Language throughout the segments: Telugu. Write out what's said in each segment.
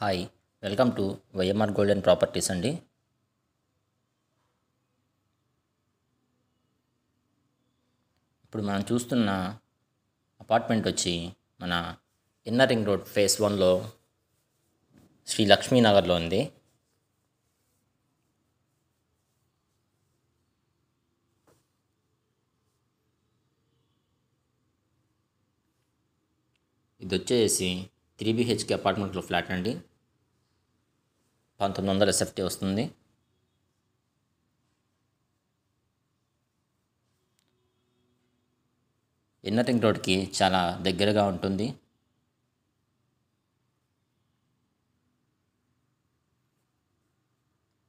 Hi, welcome to YMR gold and properties అండి. ఇప్పుడు మనం చూస్తున్న అపార్ట్మెంట్ వచ్చి మన ఇన్నర్ రింగ్ రోడ్ ఫేస్ 1లో శ్రీ లక్ష్మీనగర్లో ఉంది. ఇది వచ్చేసి 3 BHK అపార్ట్మెంట్లో ఫ్లాట్ అండి. 1900 SFT వస్తుంది. ఇన్నర్ రింగ్ రోడ్కి చాలా దగ్గరగా ఉంటుంది.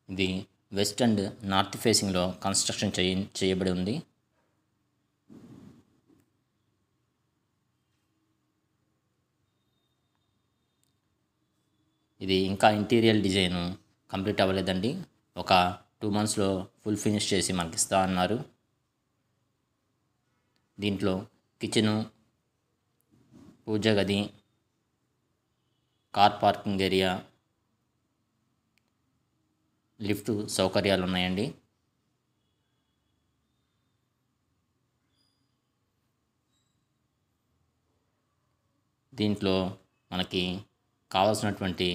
ఇది వెస్ట్ అండ్ నార్త్ ఫేసింగ్లో కన్స్ట్రక్షన్ చేయబడి ఉంది. ఇది ఇంకా ఇంటీరియర్ డిజైన్ కంప్లీట్ అవ్వలేదండి. ఒక 2 monthsలో ఫుల్ ఫినిష్ చేసి మనకి ఇస్తా అన్నారు. దీంట్లో కిచెను, పూజ గది, కార్ పార్కింగ్ ఏరియా, లిఫ్ట్ సౌకర్యాలు ఉన్నాయండి. దీంట్లో మనకి కావాల్సినటువంటి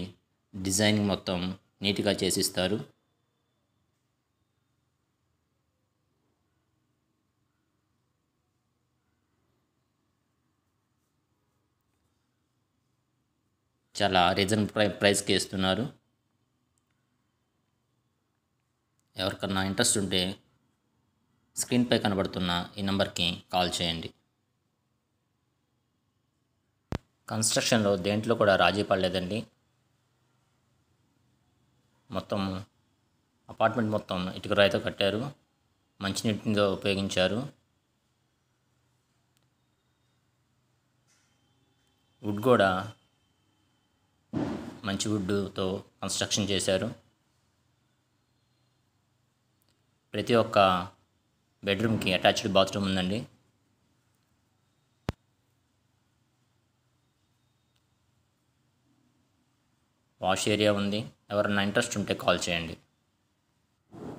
డిజైనింగ్ మొత్తం నీట్గా చేసిస్తారు. చాలా రీజనబుల్ ప్రైస్కి ఇస్తున్నారు. ఎవరికన్నా ఇంట్రెస్ట్ ఉంటే స్క్రీన్పై కనబడుతున్న ఈ నెంబర్కి కాల్ చేయండి. కన్స్ట్రక్షన్లో దేంట్లో కూడా రాజీ పడలేదండి. మొత్తం అపార్ట్మెంట్ మొత్తం ఇటుక రాయితో కట్టారు. మంచినీటిగా ఉపయోగించారు. వుడ్ కూడా మంచి వుడ్తో కన్స్ట్రక్షన్ చేశారు. ప్రతి ఒక్క బెడ్రూమ్కి అటాచ్డ్ బాత్రూమ్ ఉందండి. వాష్ ఏరియా ఉంది. ఎవరన్నా ఇంట్రెస్ట్ ఉంటే కాల్ చేయండి.